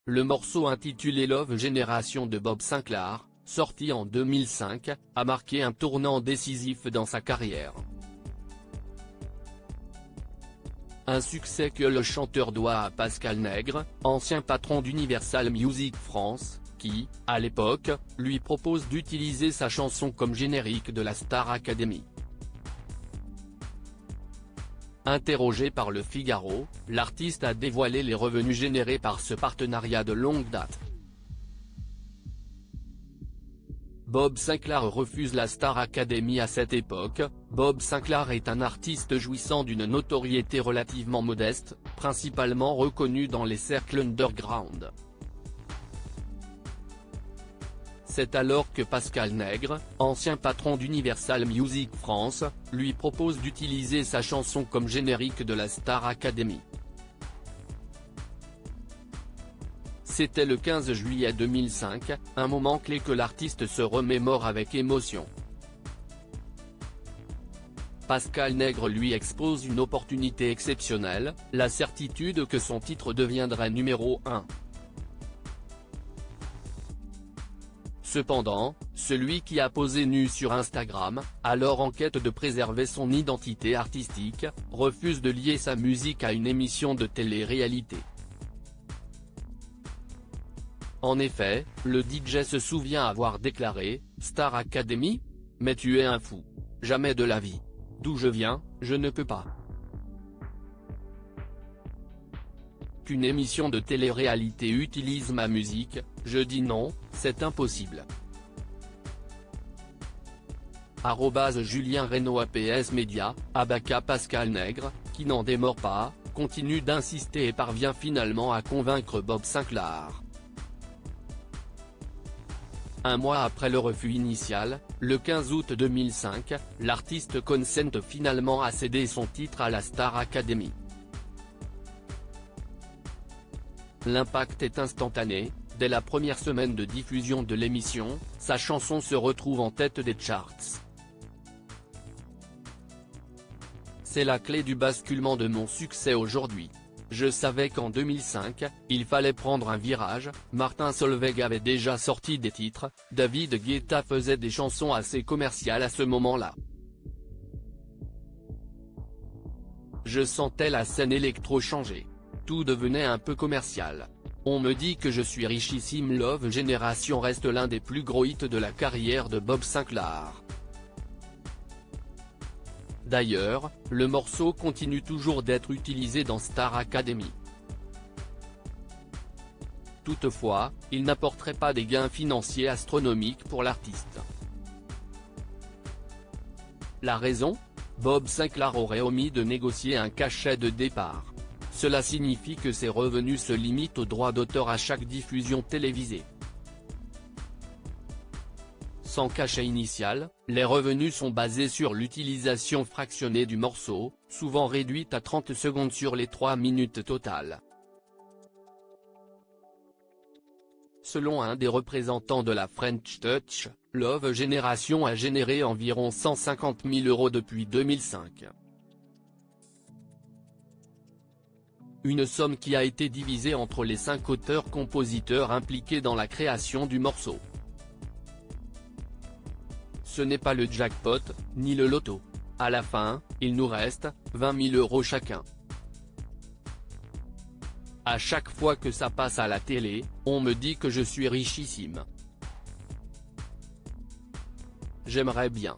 Le morceau intitulé Love Generation de Bob Sinclar, sorti en 2005, a marqué un tournant décisif dans sa carrière. Un succès que le chanteur doit à Pascal Nègre, ancien patron d'Universal Music France, qui, à l'époque, lui propose d'utiliser sa chanson comme générique de la Star Academy. Interrogé par Le Figaro, l'artiste a dévoilé les revenus générés par ce partenariat de longue date. Bob Sinclar refuse la Star Academy à cette époque. Bob Sinclar est un artiste jouissant d'une notoriété relativement modeste, principalement reconnu dans les cercles underground. C'est alors que Pascal Nègre, ancien patron d'Universal Music France, lui propose d'utiliser sa chanson comme générique de la Star Academy. C'était le 15 juillet 2005, un moment clé que l'artiste se remémore avec émotion. Pascal Nègre lui expose une opportunité exceptionnelle, la certitude que son titre deviendrait numéro 1. Cependant, celui qui a posé nu sur Instagram, alors en quête de préserver son identité artistique, refuse de lier sa musique à une émission de télé-réalité. En effet, le DJ se souvient avoir déclaré « Star Academy ? Mais tu es un fou. Jamais de la vie. D'où je viens, je ne peux pas. » Qu'une émission de télé-réalité utilise ma musique, je dis non, c'est impossible. Julien Reynaud APS Média, Abaka Pascal Nègre, qui n'en démord pas, continue d'insister et parvient finalement à convaincre Bob Sinclar. Un mois après le refus initial, le 15 août 2005, l'artiste consent finalement à céder son titre à la Star Academy. L'impact est instantané. Dès la première semaine de diffusion de l'émission, sa chanson se retrouve en tête des charts. C'est la clé du basculement de mon succès aujourd'hui. Je savais qu'en 2005, il fallait prendre un virage. Martin Solveig avait déjà sorti des titres, David Guetta faisait des chansons assez commerciales à ce moment-là. Je sentais la scène électro changer. Tout devenait un peu commercial. On me dit que je suis richissime. Love Generation reste l'un des plus gros hits de la carrière de Bob Sinclar. D'ailleurs, le morceau continue toujours d'être utilisé dans Star Academy. Toutefois, il n'apporterait pas des gains financiers astronomiques pour l'artiste. La raison ? Bob Sinclar aurait omis de négocier un cachet de départ. Cela signifie que ses revenus se limitent aux droits d'auteur à chaque diffusion télévisée. Sans cachet initial, les revenus sont basés sur l'utilisation fractionnée du morceau, souvent réduite à 30 secondes sur les 3 minutes totales. Selon un des représentants de la French Touch, Love Generation a généré environ 150 000 € depuis 2005. Une somme qui a été divisée entre les 5 auteurs-compositeurs impliqués dans la création du morceau. Ce n'est pas le jackpot, ni le loto. À la fin, il nous reste 20 000 € chacun. À chaque fois que ça passe à la télé, on me dit que je suis richissime. J'aimerais bien.